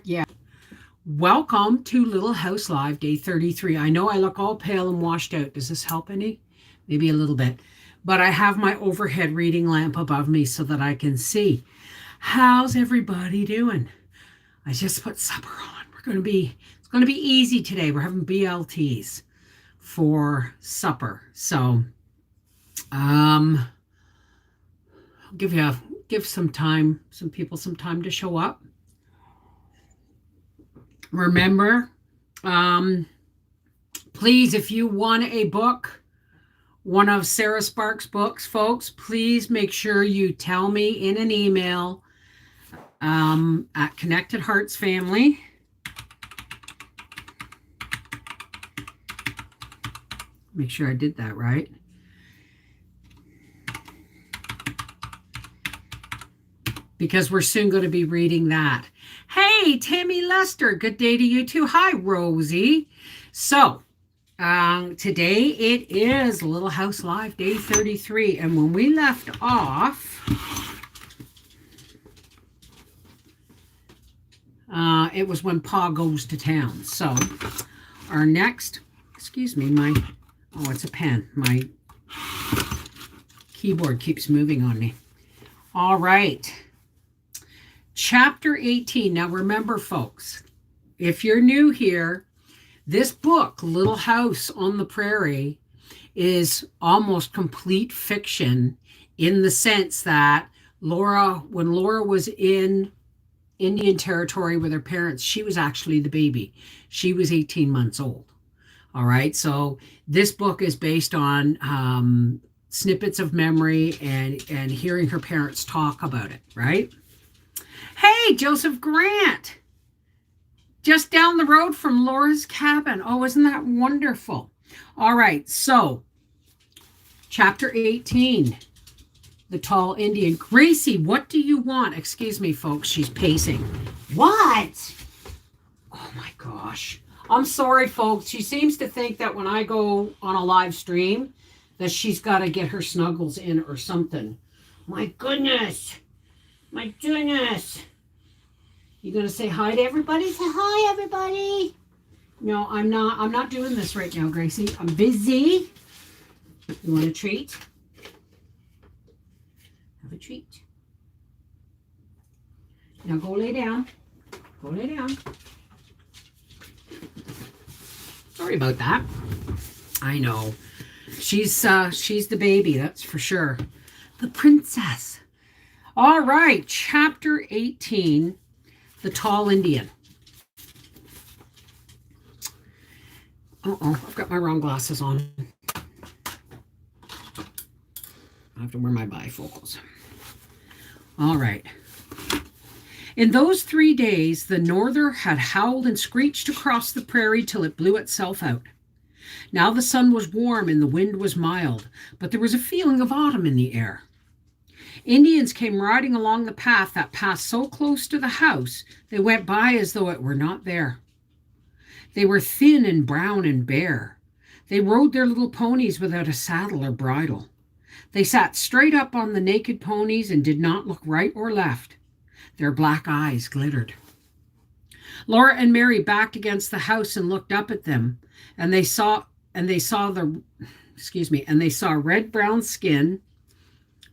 Yeah. Welcome to Little House Live, day 33. I know I look all pale and washed out. Does this help any? Maybe a little bit. But I have my overhead reading lamp above me so that I can see. How's everybody doing? I just put supper on. It's going to be easy today. We're having BLTs for supper. So, I'll give some people some time to show up. Remember, please, if you want a book, one of Sarah Sparks' books, folks, please make sure you tell me in an email at Connected Hearts Family. Make sure I did that right. Because we're soon going to be reading that. Hey, Tammy Lester, good day to you too. Hi, Rosie. So, today it is Little House Live, day 33. And when we left off, it was when Pa goes to town. So, our next, excuse me, it's a pen. My keyboard keeps moving on me. All right. Chapter 18. Now remember, folks, if you're new here, this book, Little House on the Prairie, is almost complete fiction in the sense that when Laura was in Indian Territory with her parents, she was actually the baby. She was 18 months old. All right. So this book is based on snippets of memory and hearing her parents talk about it, right? Hey, Joseph Grant, just down the road from Laura's cabin. Oh, isn't that wonderful? All right, so chapter 18, The Tall Indian. Gracie, what do you want? Excuse me, folks, she's pacing. What? Oh my gosh. I'm sorry, folks. She seems to think that when I go on a live stream that she's got to get her snuggles in or something. My goodness. My goodness. You gonna say hi to everybody? Say hi, everybody. No, I'm not doing this right now, Gracie. I'm busy. You want a treat? Have a treat. Now go lay down. Go lay down. Sorry about that. I know. She's the baby, that's for sure. The princess. All right, chapter 18, The Tall Indian. Uh-oh, I've got my wrong glasses on. I have to wear my bifocals. All right. In those 3 days, the norther had howled and screeched across the prairie till it blew itself out. Now the sun was warm and the wind was mild, but there was a feeling of autumn in the air. Indians came riding along the path that passed so close to the house they went by as though it were not there. They were thin and brown and bare. They rode their little ponies without a saddle or bridle. They sat straight up on the naked ponies and did not look right or left. Their black eyes glittered. Laura and Mary backed against the house and looked up at them, and they saw red-brown skin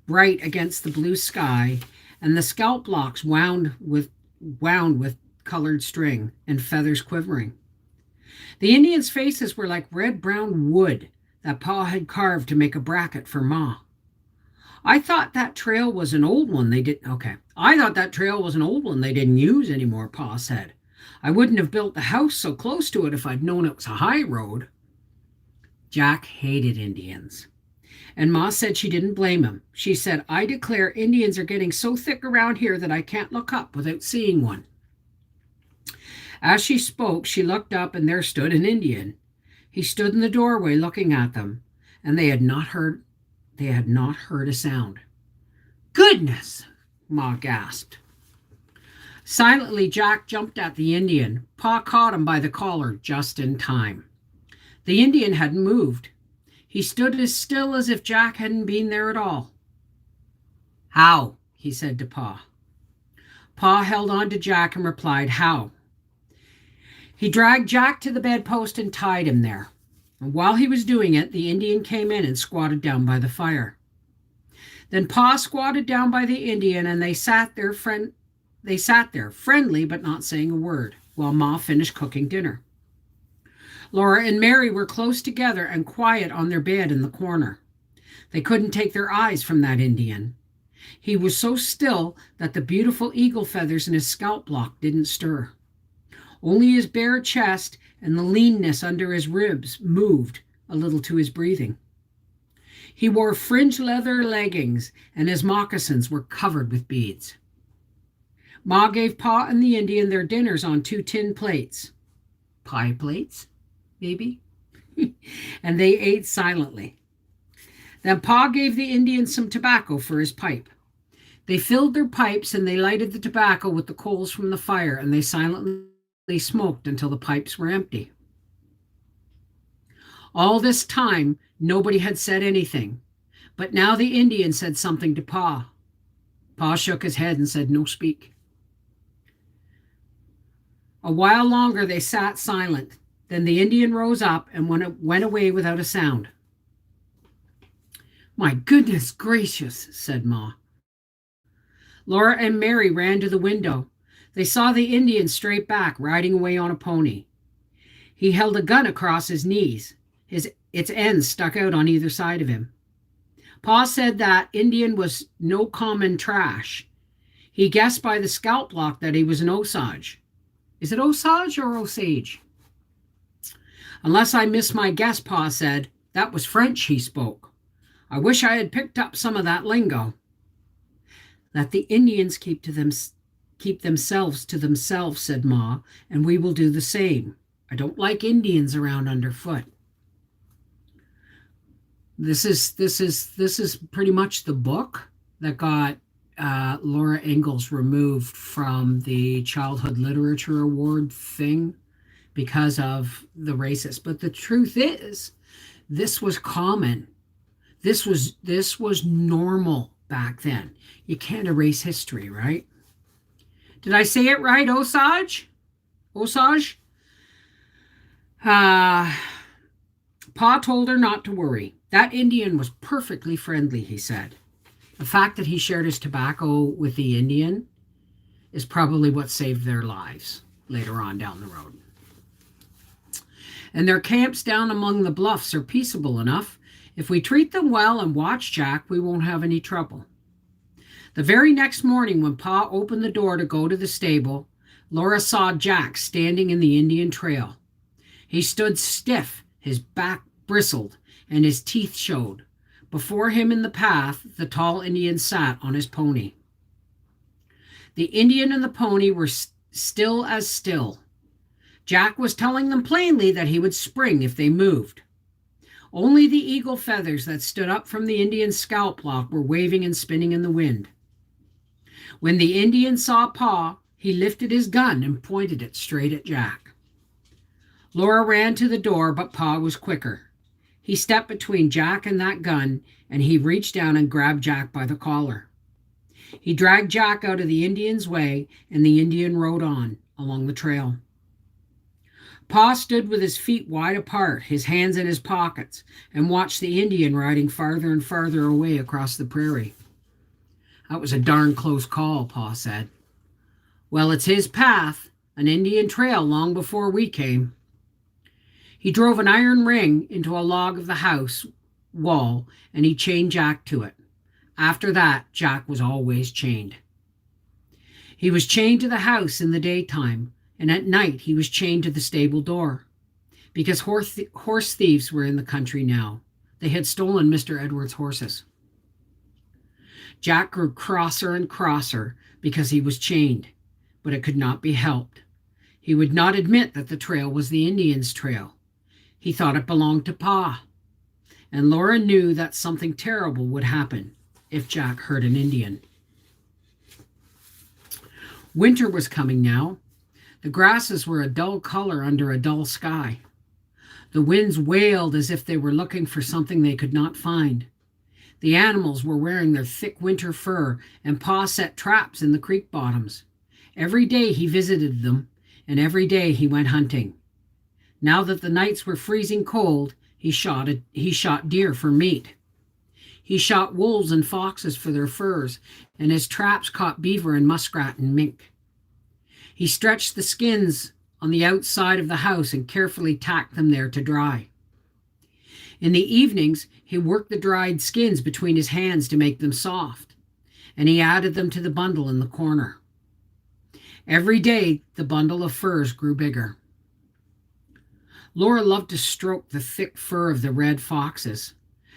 bright against the blue sky, and the scalp locks wound with colored string and feathers quivering. The Indians' faces were like red-brown wood that Pa had carved to make a bracket for Ma. I thought that trail was an old one they didn't use anymore, Pa said. I wouldn't have built the house so close to it if I'd known it was a high road. Jack hated Indians. And Ma said she didn't blame him. She said, I declare Indians are getting so thick around here that I can't look up without seeing one. As she spoke, she looked up and there stood an Indian. He stood in the doorway looking at them, and they had not heard a sound. Goodness, Ma gasped. Silently, Jack jumped at the Indian. Pa caught him by the collar just in time. The Indian hadn't moved. He stood as still as if Jack hadn't been there at all. How? He said to Pa. Pa held on to Jack and replied, "How?" He dragged Jack to the bedpost and tied him there. And while he was doing it, the Indian came in and squatted down by the fire. Then Pa squatted down by the Indian, and they sat there, friendly but not saying a word, while Ma finished cooking dinner. Laura and Mary were close together and quiet on their bed in the corner. They couldn't take their eyes from that Indian. He was so still that the beautiful eagle feathers in his scalp lock didn't stir. Only his bare chest and the leanness under his ribs moved a little to his breathing. He wore fringed leather leggings, and his moccasins were covered with beads. Ma gave Pa and the Indian their dinners on 2 tin plates. Pie plates, maybe? And they ate silently. Then Pa gave the Indian some tobacco for his pipe. They filled their pipes and they lighted the tobacco with the coals from the fire, and they silently smoked until the pipes were empty. All this time, nobody had said anything, but now the Indian said something to Pa. Pa shook his head and said, "No speak." A while longer they sat silent. Then the Indian rose up and went away without a sound. "My goodness gracious," said Ma. Laura and Mary ran to the window. They saw the Indian straight back, riding away on a pony. He held a gun across his knees. Its ends stuck out on either side of him. Pa said that Indian was no common trash. He guessed by the scalp lock that he was an Osage. Is it Osage or Osage? Unless I missed my guess, Pa said. That was French he spoke. I wish I had picked up some of that lingo. Let the Indians keep themselves to themselves, said Ma, and we will do the same. I don't like Indians around underfoot. This is pretty much the book that got Laura Ingalls removed from the Childhood Literature Award thing because of the racist. But the truth is, this was common. This was normal back then. You can't erase history, right? Did I say it right, Osage? Osage? Pa told her not to worry. That Indian was perfectly friendly, he said. The fact that he shared his tobacco with the Indian is probably what saved their lives later on down the road. And their camps down among the bluffs are peaceable enough. If we treat them well and watch Jack, we won't have any trouble. The very next morning, when Pa opened the door to go to the stable, Laura saw Jack standing in the Indian trail. He stood stiff, his back bristled, and his teeth showed. Before him in the path, the tall Indian sat on his pony. The Indian and the pony were still as still. Jack was telling them plainly that he would spring if they moved. Only the eagle feathers that stood up from the Indian's scalp lock were waving and spinning in the wind. When the Indian saw Pa, he lifted his gun and pointed it straight at Jack. Laura ran to the door, but Pa was quicker. He stepped between Jack and that gun, and he reached down and grabbed Jack by the collar. He dragged Jack out of the Indian's way, and the Indian rode on along the trail. Pa stood with his feet wide apart, his hands in his pockets, and watched the Indian riding farther and farther away across the prairie. That was a darn close call, Pa said. Well, it's his path, an Indian trail long before we came. He drove an iron ring into a log of the house wall, and he chained Jack to it. After that, Jack was always chained. He was chained to the house in the daytime, and at night he was chained to the stable door, because horse thieves were in the country now. They had stolen Mr. Edwards' horses. Jack grew crosser and crosser because he was chained, but it could not be helped. He would not admit that the trail was the Indians' trail. He thought it belonged to Pa, and Laura knew that something terrible would happen if Jack hurt an Indian. Winter was coming now. The grasses were a dull color under a dull sky. The winds wailed as if they were looking for something they could not find. The animals were wearing their thick winter fur, and Pa set traps in the creek bottoms. Every day he visited them, and every day he went hunting. Now that the nights were freezing cold, he shot deer for meat. He shot wolves and foxes for their furs, and his traps caught beaver and muskrat and mink. He stretched the skins on the outside of the house and carefully tacked them there to dry. In the evenings, he worked the dried skins between his hands to make them soft, and he added them to the bundle in the corner. Every day, the bundle of furs grew bigger. Laura loved to stroke the thick fur of the red foxes.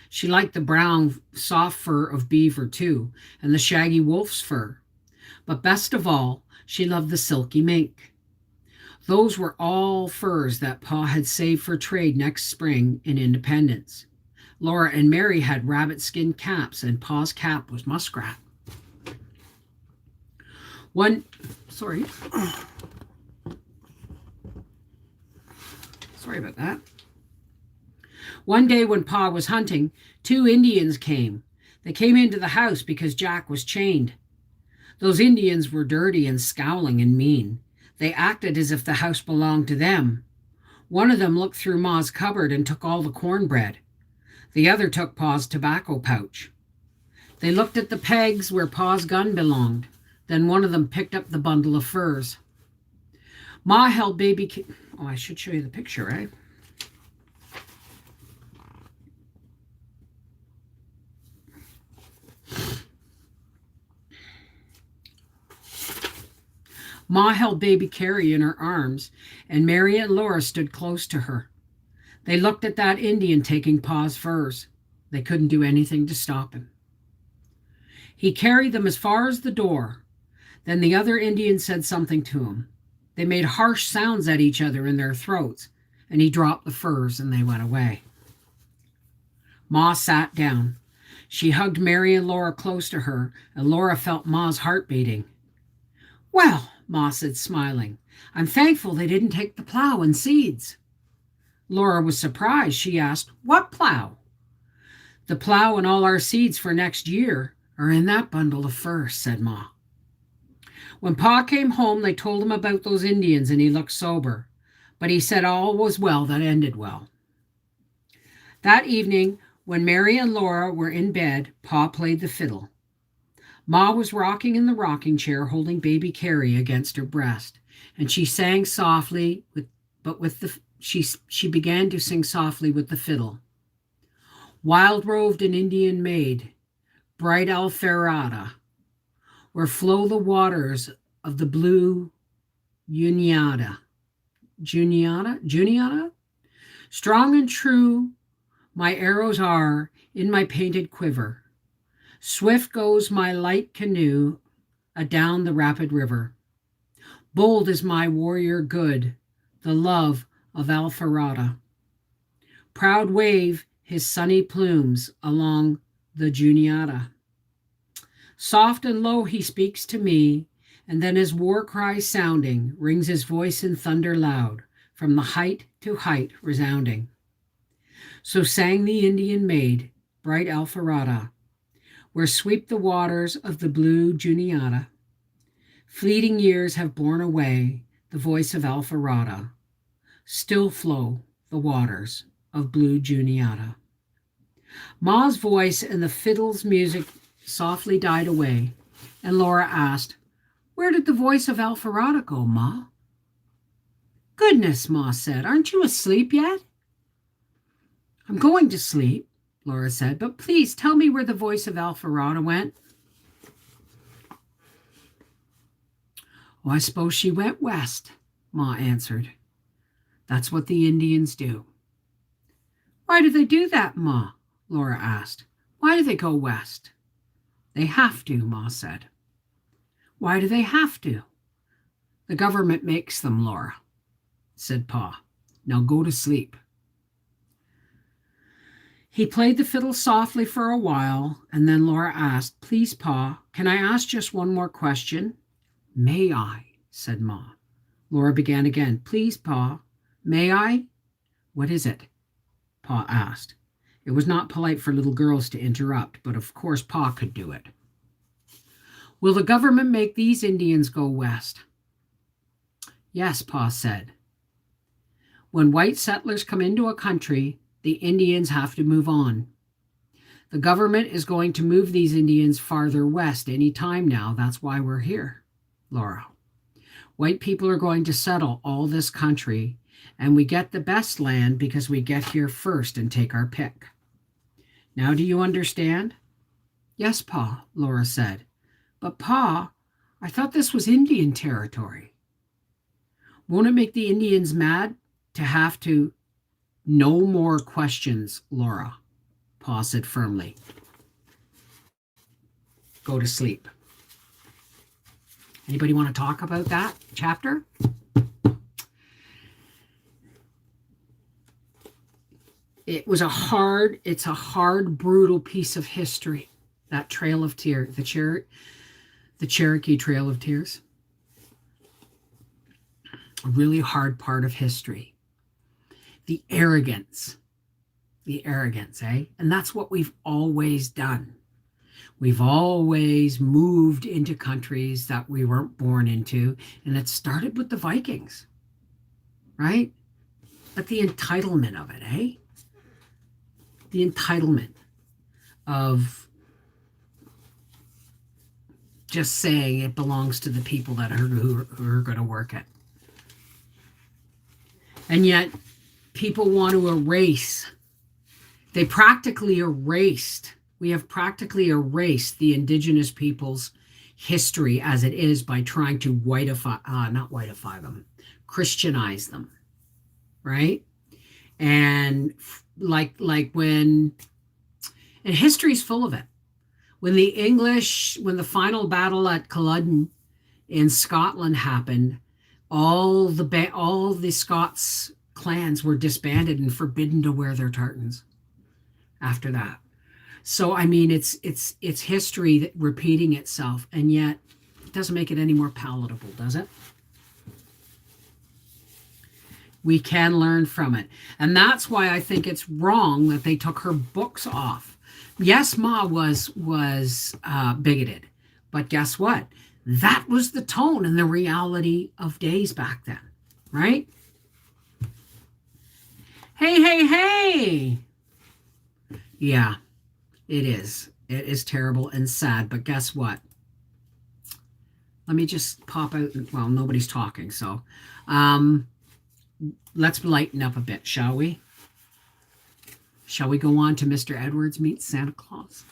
She liked the brown, soft fur of beaver, too, and the shaggy wolf's fur. But best of all, she loved the silky mink. Those were all furs that Pa had saved for trade next spring in Independence. Laura and Mary had rabbit skin caps, and Pa's cap was muskrat. Sorry about that. One day when Pa was hunting, 2 Indians came. They came into the house because Jack was chained. Those Indians were dirty and scowling and mean. They acted as if the house belonged to them. One of them looked through Ma's cupboard and took all the cornbread. The other took Pa's tobacco pouch. They looked at the pegs where Pa's gun belonged. Then one of them picked up the bundle of furs. Ma held baby... Oh, I should show you the picture, right? Ma held baby Carrie in her arms, and Mary and Laura stood close to her. They looked at that Indian taking Pa's furs. They couldn't do anything to stop him. He carried them as far as the door. Then the other Indian said something to him. They made harsh sounds at each other in their throats, and he dropped the furs and they went away. Ma sat down. She hugged Mary and Laura close to her, and Laura felt Ma's heart beating. "Well," Ma said, smiling, "I'm thankful they didn't take the plow and seeds." Laura was surprised. She asked, "What plow?" "The plow and all our seeds for next year are in that bundle of furs," said Ma. When Pa came home, they told him about those Indians, and he looked sober. But he said all was well that ended well. That evening, when Mary and Laura were in bed, Pa played the fiddle. Ma was rocking in the rocking chair, holding baby Carrie against her breast, and she sang softly, she began to sing softly with the fiddle. "Wild roved an Indian maid, bright Alfarada, where flow the waters of the blue Juniata. Juniata? Strong and true my arrows are in my painted quiver. Swift goes my light canoe adown the rapid river. Bold is my warrior good, the love of Alfarada. Proud wave his sunny plumes along the Juniata. Soft and low he speaks to me, and then his war cry sounding, rings his voice in thunder loud, from the height to height resounding." So sang the Indian maid, bright Alfarada, where sweep the waters of the blue Juniata. Fleeting years have borne away the voice of Alfarada. Still flow the waters of blue Juniata. Ma's voice and the fiddle's music softly died away, and Laura asked, "Where did the voice of Alfarada go, Ma?" "Goodness," Ma said, "aren't you asleep yet?" "I'm going to sleep," Laura said, "but please tell me where the voice of Alfarada went." "Oh, I suppose she went west," Ma answered. "That's what the Indians do." "Why do they do that, Ma?" Laura asked. "Why do they go west?" "They have to," Ma said. "Why do they have to?" "The government makes them, Laura," said Pa. "Now go to sleep." He played the fiddle softly for a while, and then Laura asked, "Please, Pa, can I ask just one more question?" "May I?" said Ma. Laura began again. "Please, Pa, may I?" "What is it?" Pa asked. It was not polite for little girls to interrupt, but of course Pa could do it. Will the government make these Indians go west? Yes, Pa said. When white settlers come into a country, the Indians have to move on. The government is going to move these Indians farther west any time now. That's why we're here, Laura. White people are going to settle all this country, and we get the best land because we get here first and take our pick. Now do you understand? Yes, Pa, Laura said. But Pa, I thought this was Indian territory. Won't it make the Indians mad to have to? No more questions, Laura, Pa said firmly. Go to sleep. Anybody want to talk about that chapter? It's a hard, brutal piece of history. That Trail of Tears, the Cherokee Trail of Tears. A really hard part of history. The arrogance, eh? And that's what we've always done. We've always moved into countries that we weren't born into, and it started with the Vikings, right? But the entitlement of it, eh? The entitlement of just saying it belongs to the people that who are going to work it. And yet people want to erase. We have practically erased the indigenous people's history as it is by trying to Christianize them, right? And like when, and history's full of it. When the final battle at Culloden in Scotland happened, all the Scots clans were disbanded and forbidden to wear their tartans after that. So I mean, it's history that repeating itself, and yet it doesn't make it any more palatable, does it? We can learn from it, and that's why I think it's wrong that they took her books off. Yes, Ma was bigoted, but guess what? That was the tone and the reality of days back then, right? Hey. Yeah, it is. It is terrible and sad, but guess what? Let me just pop out. Well, nobody's talking, so let's lighten up a bit, shall we? Shall we go on to Mr. Edwards Meets Santa Claus?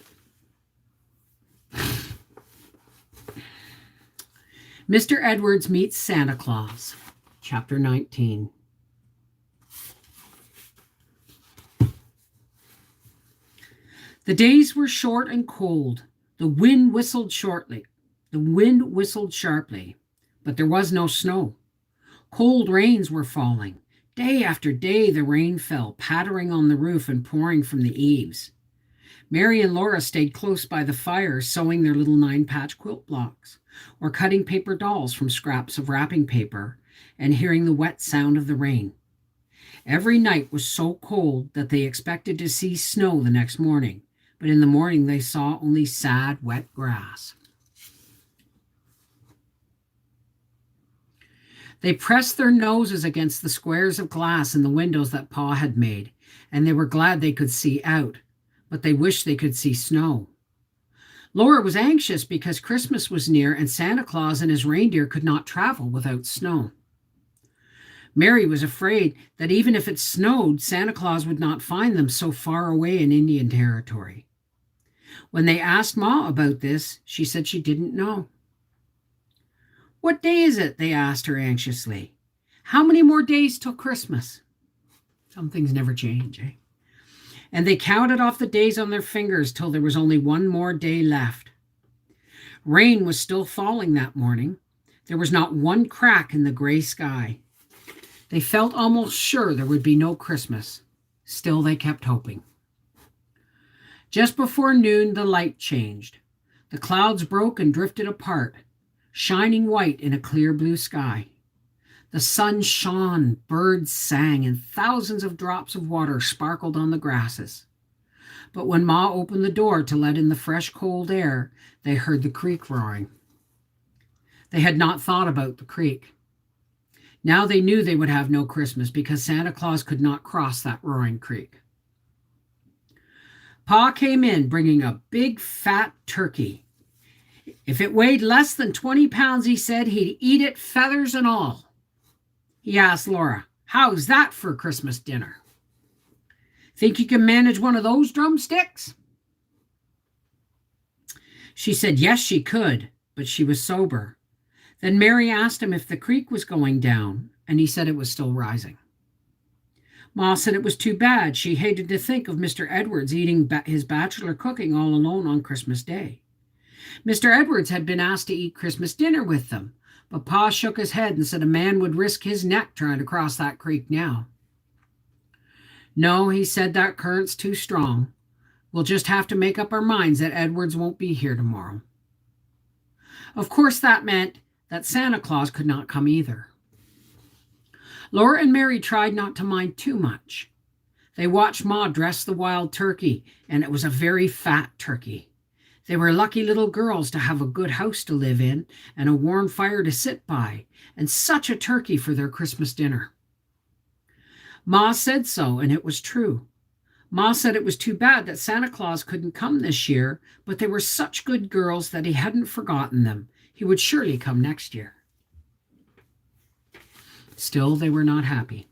Mr. Edwards Meets Santa Claus, Chapter 19. The days were short and cold. The wind whistled sharply, but there was no snow. Cold rains were falling. Day after day the rain fell, pattering on the roof and pouring from the eaves. Mary and Laura stayed close by the fire, sewing their little 9-patch quilt blocks, or cutting paper dolls from scraps of wrapping paper, and hearing the wet sound of the rain. Every night was so cold that they expected to see snow the next morning, but in the morning they saw only sad, wet grass. They pressed their noses against the squares of glass in the windows that Pa had made, and they were glad they could see out, but they wished they could see snow. Laura was anxious because Christmas was near and Santa Claus and his reindeer could not travel without snow. Mary was afraid that even if it snowed, Santa Claus would not find them so far away in Indian territory. When they asked Ma about this, she said she didn't know. "What day is it?" they asked her anxiously. "How many more days till Christmas?" Some things never change, eh? And they counted off the days on their fingers till there was only one more day left. Rain was still falling that morning. There was not one crack in the gray sky. They felt almost sure there would be no Christmas. Still, they kept hoping. Just before noon, the light changed. The clouds broke and drifted apart, shining white in a clear blue sky. The sun shone, birds sang, and thousands of drops of water sparkled on the grasses. But when Ma opened the door to let in the fresh, cold air, they heard the creek roaring. They had not thought about the creek. Now they knew they would have no Christmas because Santa Claus could not cross that roaring creek. Pa came in bringing a big fat turkey. If it weighed less than 20 pounds, he said, he'd eat it, feathers and all. He asked Laura, "How's that for Christmas dinner? Think you can manage one of those drumsticks?" She said yes, she could, but she was sober. Then Mary asked him if the creek was going down, and he said it was still rising. Ma said it was too bad. She hated to think of Mr. Edwards eating his bachelor cooking all alone on Christmas Day. Mr. Edwards had been asked to eat Christmas dinner with them, but Pa shook his head and said a man would risk his neck trying to cross that creek now. "No," he said, "that current's too strong. We'll just have to make up our minds that Edwards won't be here tomorrow." Of course, that meant that Santa Claus could not come either. Laura and Mary tried not to mind too much. They watched Ma dress the wild turkey, and it was a very fat turkey. They were lucky little girls to have a good house to live in and a warm fire to sit by, and such a turkey for their Christmas dinner. Ma said so, and it was true. Ma said it was too bad that Santa Claus couldn't come this year, but they were such good girls that he hadn't forgotten them. He would surely come next year. Still, they were not happy.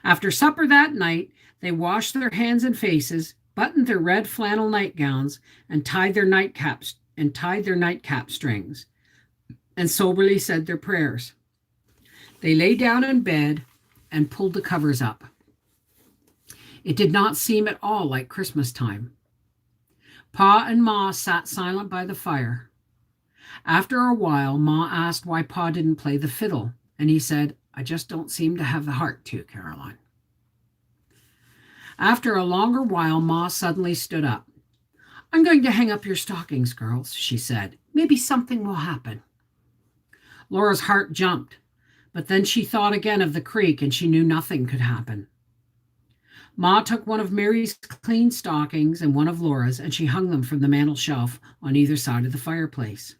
After supper that night, they washed their hands and faces, buttoned their red flannel nightgowns, and tied their nightcap strings, and soberly said their prayers. They lay down in bed and pulled the covers up. It did not seem at all like Christmas time. Pa and Ma sat silent by the fire. After a while, Ma asked why Pa didn't play the fiddle, and he said, "I just don't seem to have the heart to, Caroline." After a longer while, Ma suddenly stood up. "I'm going to hang up your stockings, girls," she said. "Maybe something will happen." Laura's heart jumped, but then she thought again of the creek, and she knew nothing could happen. Ma took one of Mary's clean stockings and one of Laura's, and she hung them from the mantel shelf on either side of the fireplace.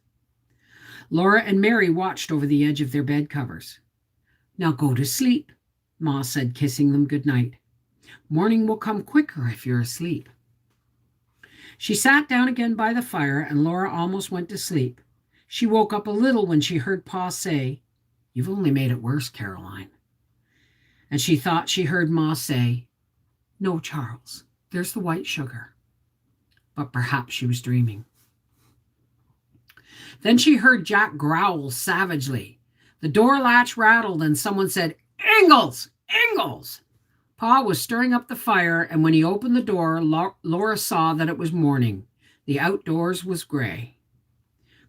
Laura and Mary watched over the edge of their bed covers. "Now go to sleep," Ma said, kissing them good night. "Morning will come quicker if you're asleep." She sat down again by the fire, and Laura almost went to sleep. She woke up a little when she heard Pa say, "You've only made it worse, Caroline." And she thought she heard Ma say, "No, Charles, there's the white sugar." But perhaps she was dreaming. Then she heard Jack growl savagely. The door latch rattled, and someone said, "Ingalls! Ingalls!" Pa was stirring up the fire, and when he opened the door, Laura saw that it was morning. The outdoors was gray.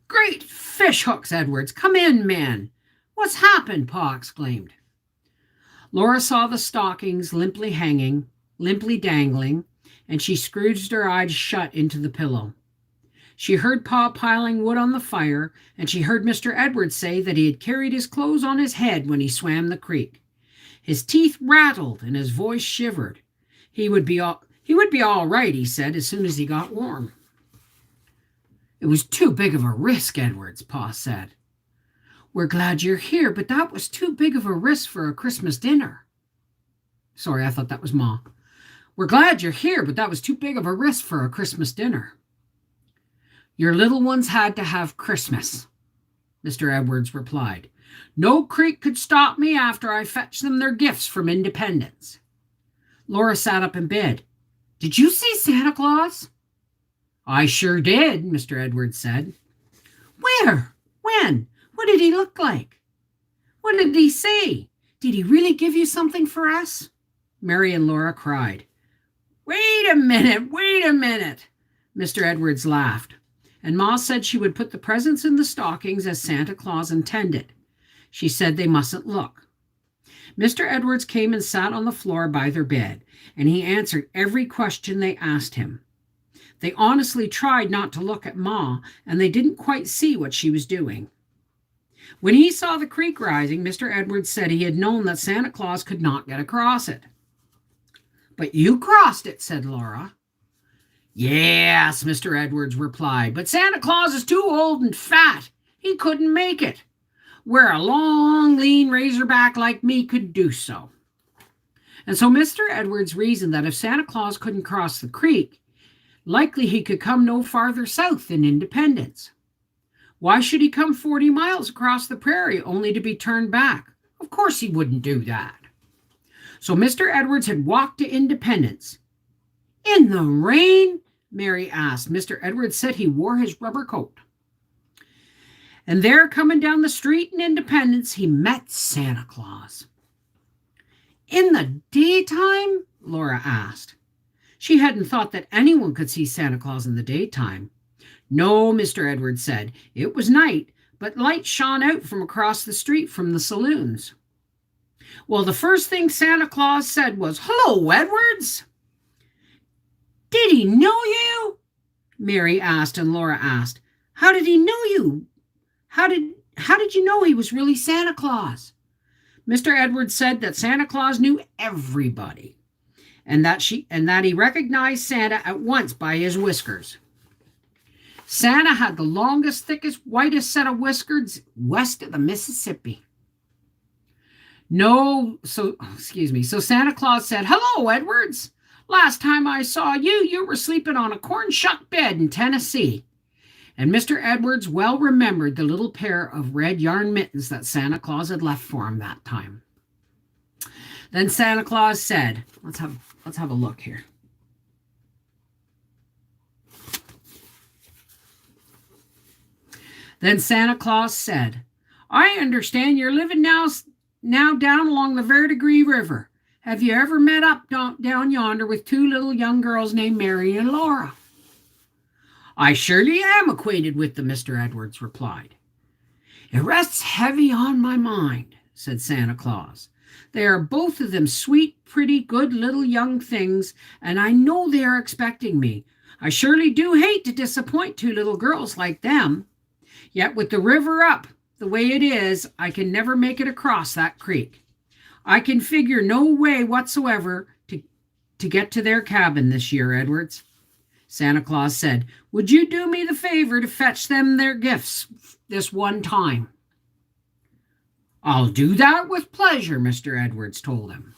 "Great fish hooks, Edwards! Come in, man! What's happened?" Pa exclaimed. Laura saw the stockings limply hanging, limply dangling, and she scrooged her eyes shut into the pillow. She heard Pa piling wood on the fire, and she heard Mr. Edwards say that he had carried his clothes on his head when he swam the creek. His teeth rattled and his voice shivered. He would be all right, he said, as soon as he got warm. "It was too big of a risk, Edwards," Pa said. "We're glad you're here, but that was too big of a risk for a Christmas dinner." Sorry, I thought that was Ma. "We're glad you're here, but that was too big of a risk for a Christmas dinner." "Your little ones had to have Christmas," Mr. Edwards replied. "No creek could stop me after I fetched them their gifts from Independence." Laura sat up in bed. "Did you see Santa Claus?" "I sure did," Mr. Edwards said. "Where? When? What did he look like? What did he say? Did he really give you something for us?" Mary and Laura cried. Wait a minute, Mr. Edwards laughed, and Ma said she would put the presents in the stockings as Santa Claus intended. She said they mustn't look. Mr. Edwards came and sat on the floor by their bed, and he answered every question they asked him. They honestly tried not to look at Ma, and they didn't quite see what she was doing. When he saw the creek rising, Mr. Edwards said he had known that Santa Claus could not get across it. "But you crossed it," said Laura. "Yes," Mr. Edwards replied, "but Santa Claus is too old and fat. He couldn't make it, where a long, lean razorback like me could do so. And so Mr. Edwards reasoned that if Santa Claus couldn't cross the creek, likely he could come no farther south than Independence. Why should he come 40 miles across the prairie only to be turned back? Of course he wouldn't do that. So Mr. Edwards had walked to Independence. In the rain? Mary asked. Mr. Edwards said he wore his rubber coat. And there, coming down the street in Independence, he met Santa Claus. In the daytime? Laura asked. She hadn't thought that anyone could see Santa Claus in the daytime. No, Mr. Edwards said. It was night, but lights shone out from across the street from the saloons. Well, the first thing Santa Claus said was, "Hello, Edwards." Did he know you? Mary asked, and Laura asked, how did he know you? How did you know he was really Santa Claus? Mr. Edwards said that Santa Claus knew everybody, and that he recognized Santa at once by his whiskers. Santa had the longest, thickest, whitest set of whiskers west of the Mississippi. So Santa Claus said, "Hello, Edwards. Last time I saw you, you were sleeping on a corn shuck bed in Tennessee." And Mr. Edwards well remembered the little pair of red yarn mittens that Santa Claus had left for him that time. Then Santa Claus said, let's have a look here. Then Santa Claus said, "I understand you're living now down along the Verdigris River. Have you ever met up down yonder with two little young girls named Mary and Laura?" "I surely am acquainted with them," Mr. Edwards replied. "It rests heavy on my mind," said Santa Claus. "They are both of them sweet, pretty, good little young things, and I know they are expecting me. I surely do hate to disappoint two little girls like them. Yet with the river up the way it is, I can never make it across that creek. I can figure no way whatsoever to get to their cabin this year, Edwards." Santa Claus said, "Would you do me the favor to fetch them their gifts this one time?" "I'll do that with pleasure," Mr. Edwards told him.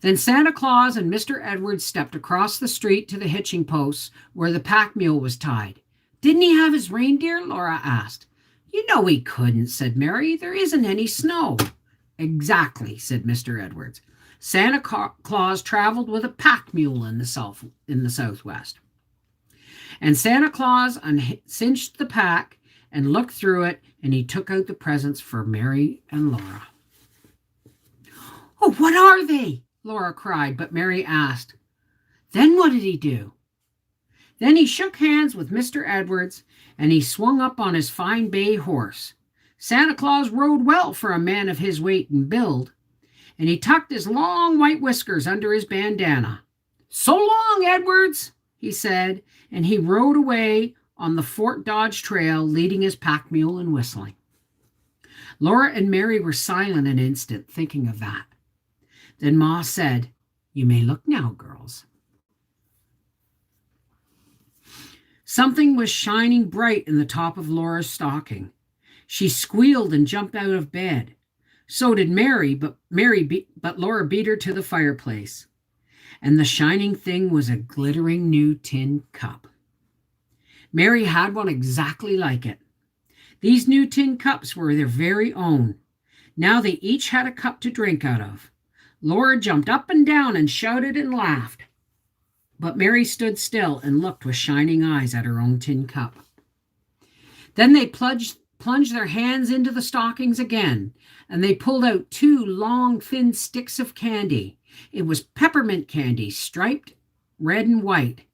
Then Santa Claus and Mr. Edwards stepped across the street to the hitching post where the pack mule was tied. "Didn't he have his reindeer?" Laura asked. "You know he couldn't," said Mary. "There isn't any snow." "Exactly," said Mr. Edwards. "Santa Claus traveled with a pack mule in the Southwest." And Santa Claus cinched the pack and looked through it, and he took out the presents for Mary and Laura. "Oh, what are they?" Laura cried, but Mary asked, "Then what did he do?" Then he shook hands with Mr. Edwards, and he swung up on his fine bay horse. Santa Claus rode well for a man of his weight and build, and he tucked his long white whiskers under his bandana. "So long, Edwards," he said, and he rode away on the Fort Dodge Trail, leading his pack mule and whistling. Laura and Mary were silent an instant, thinking of that. Then Ma said, "You may look now, girls." Something was shining bright in the top of Laura's stocking. She squealed and jumped out of bed. So did Mary, but Laura beat her to the fireplace. And the shining thing was a glittering new tin cup. Mary had one exactly like it. These new tin cups were their very own. Now they each had a cup to drink out of. Laura jumped up and down and shouted and laughed. But Mary stood still and looked with shining eyes at her own tin cup. Then they plunged their hands into the stockings again, and they pulled out two long, thin sticks of candy. It was peppermint candy, striped red and white.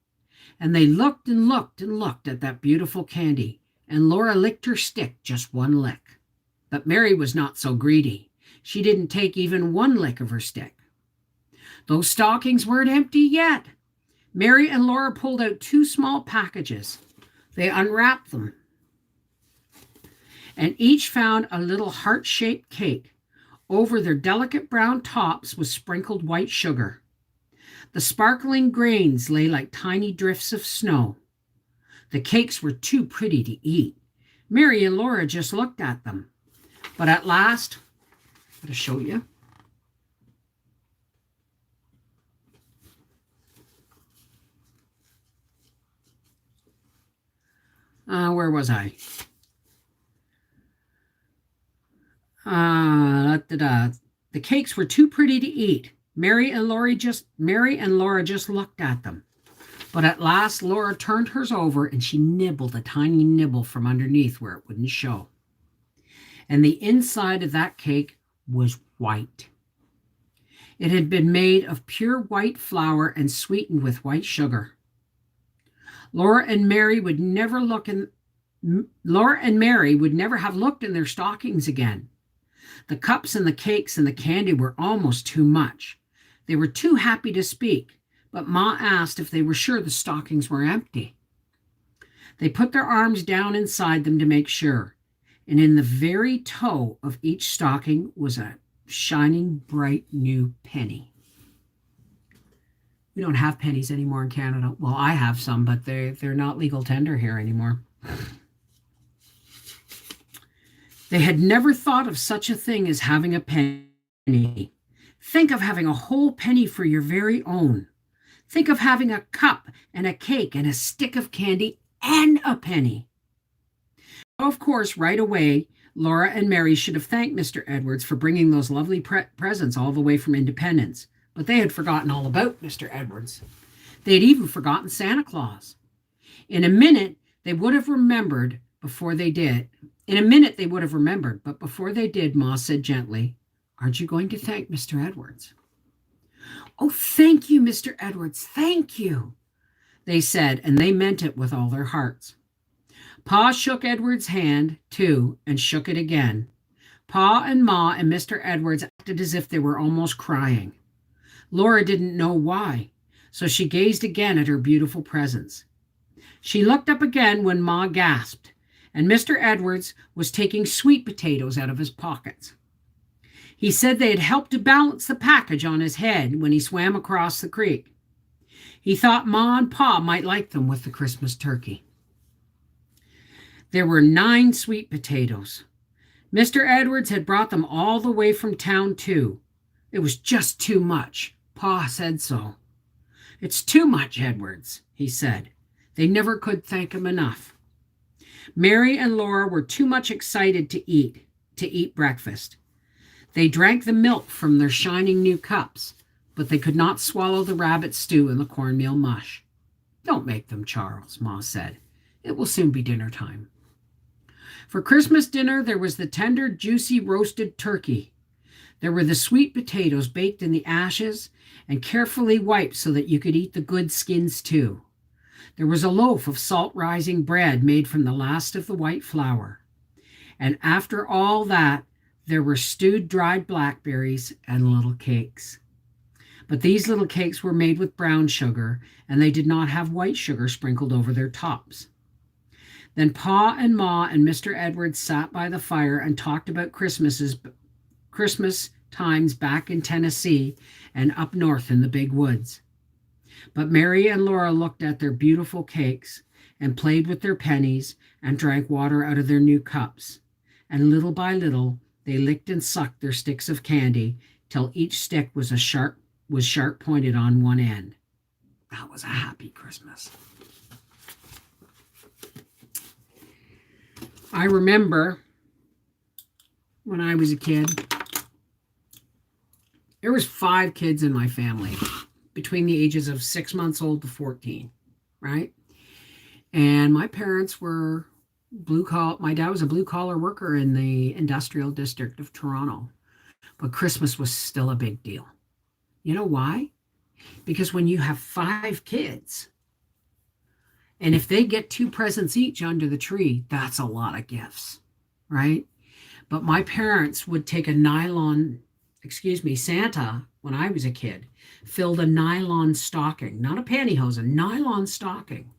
And they looked and looked and looked at that beautiful candy, and Laura licked her stick just one lick. But Mary was not so greedy. She didn't take even one lick of her stick. Those stockings weren't empty yet. Mary and Laura pulled out two small packages. They unwrapped them, and each found a little heart-shaped cake. Over their delicate brown tops was sprinkled white sugar. The sparkling grains lay like tiny drifts of snow. The cakes were too pretty to eat, Mary and Laura just looked at them. But at last, I'm going to show you. Where was I? The cakes were too pretty to eat. Mary and Laura just looked at them. But at last Laura turned hers over and she nibbled a tiny nibble from underneath where it wouldn't show. And the inside of that cake was white. It had been made of pure white flour and sweetened with white sugar. Laura and Mary would never have looked in their stockings again. The cups and the cakes and the candy were almost too much. They were too happy to speak, but Ma asked if they were sure the stockings were empty. They put their arms down inside them to make sure, and in the very toe of each stocking was a shining, bright new penny. We don't have pennies anymore in Canada. Well, I have some, but they're not legal tender here anymore. They had never thought of such a thing as having a penny. Think of having a whole penny for your very own. Think of having a cup and a cake and a stick of candy and a penny. Of course, right away, Laura and Mary should have thanked Mr. Edwards for bringing those lovely presents all the way from Independence, but they had forgotten all about Mr. Edwards. They had even forgotten Santa Claus. In a minute, they would have remembered, but before they did, Ma said gently, "Aren't you going to thank Mr. Edwards?" "Oh, thank you, Mr. Edwards, thank you," they said, and they meant it with all their hearts. Pa shook Edwards' hand, too, and shook it again. Pa and Ma and Mr. Edwards acted as if they were almost crying. Laura didn't know why, so she gazed again at her beautiful presents. She looked up again when Ma gasped, and Mr. Edwards was taking sweet potatoes out of his pockets. He said they had helped to balance the package on his head when he swam across the creek. He thought Ma and Pa might like them with the Christmas turkey. There were 9 sweet potatoes. Mr. Edwards had brought them all the way from town, too. It was just too much. Pa said so. "It's too much, Edwards," he said. They never could thank him enough. Mary and Laura were too much excited to eat breakfast. They drank the milk from their shining new cups, but they could not swallow the rabbit stew and the cornmeal mush. "Don't make them, Charles," Ma said. "It will soon be dinner time." For Christmas dinner, there was the tender, juicy roasted turkey. There were the sweet potatoes baked in the ashes and carefully wiped so that you could eat the good skins too. There was a loaf of salt-rising bread made from the last of the white flour. And after all that, there were stewed dried blackberries and little cakes. But these little cakes were made with brown sugar, and they did not have white sugar sprinkled over their tops. Then Pa and Ma and Mr. Edwards sat by the fire and talked about Christmas times back in Tennessee and up north in the big woods. But Mary and Laura looked at their beautiful cakes and played with their pennies and drank water out of their new cups. And little by little, they licked and sucked their sticks of candy till each stick was sharp pointed on one end. That was a happy Christmas. I remember when I was a kid, there was 5 kids in my family between the ages of 6 months old to 14, right? And my parents were my dad was a blue-collar worker in the industrial district of Toronto, but Christmas was still a big deal. You know why? Because when you have 5 kids, and if they get 2 presents each under the tree, that's a lot of gifts, right? But my parents would take Santa, when I was a kid, filled a nylon stocking, not a pantyhose, a nylon stocking.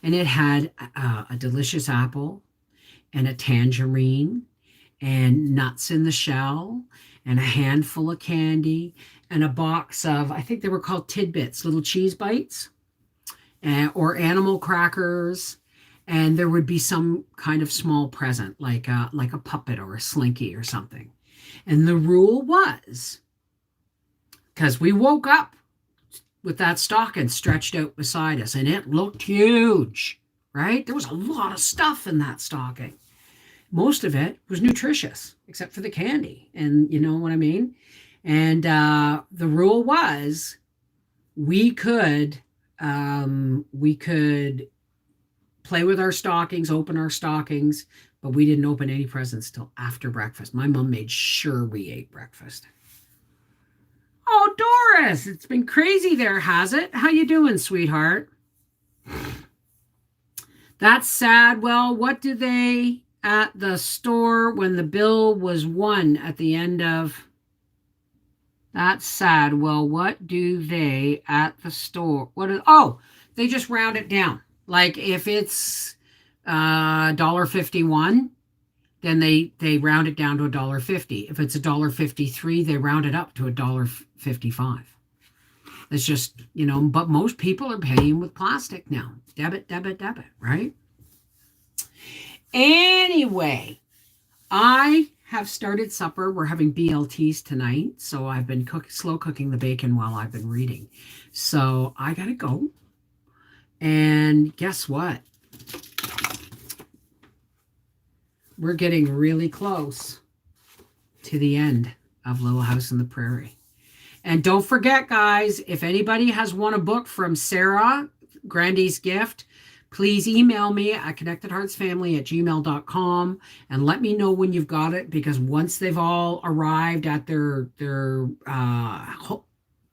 And it had a delicious apple and a tangerine and nuts in the shell and a handful of candy and a box of, I think they were called tidbits, little cheese bites, or animal crackers, and there would be some kind of small present, like a puppet or a slinky or something. And the rule was, because we woke up with that stocking stretched out beside us, and it looked huge, right? There was a lot of stuff in that stocking. Most of it was nutritious, except for the candy, and you know what I mean. And the rule was, we could play with our stockings, open our stockings, but we didn't open any presents till after breakfast. My mom made sure we ate breakfast. Oh, Doris, it's been crazy there, has it? How you doing, sweetheart? That's sad. Well, what do they at the store when the bill was 1 at the end of... That's sad. Well, what do they at the store? Oh, they just round it down. Like if it's $1.51, then they round it down to $1.50. If it's $1.53, they round it up to $1.55. It's just, but most people are paying with plastic now. Debit, debit, debit, right? Anyway, I have started supper. We're having BLTs tonight, so I've been slow cooking the bacon while I've been reading. So I gotta go. And guess what? We're getting really close to the end of Little House on the Prairie. And don't forget, guys, if anybody has won a book from Sarah, Grandy's Gift, please email me at connectedheartsfamily@gmail.com and let me know when you've got it, because once they've all arrived at their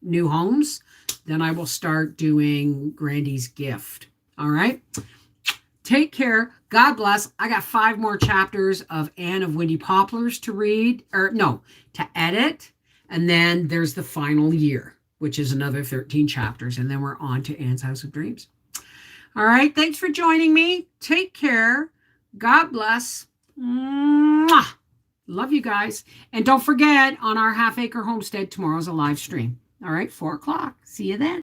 new homes, then I will start doing Grandy's Gift. All right? Take care. God bless. I got 5 more chapters of Anne of Windy Poplars to read, to edit. And then there's the final year, which is another 13 chapters. And then we're on to Anne's House of Dreams. All right. Thanks for joining me. Take care. God bless. Mwah! Love you guys. And don't forget, on our half acre homestead, tomorrow's a live stream. All right. 4 o'clock. See you then.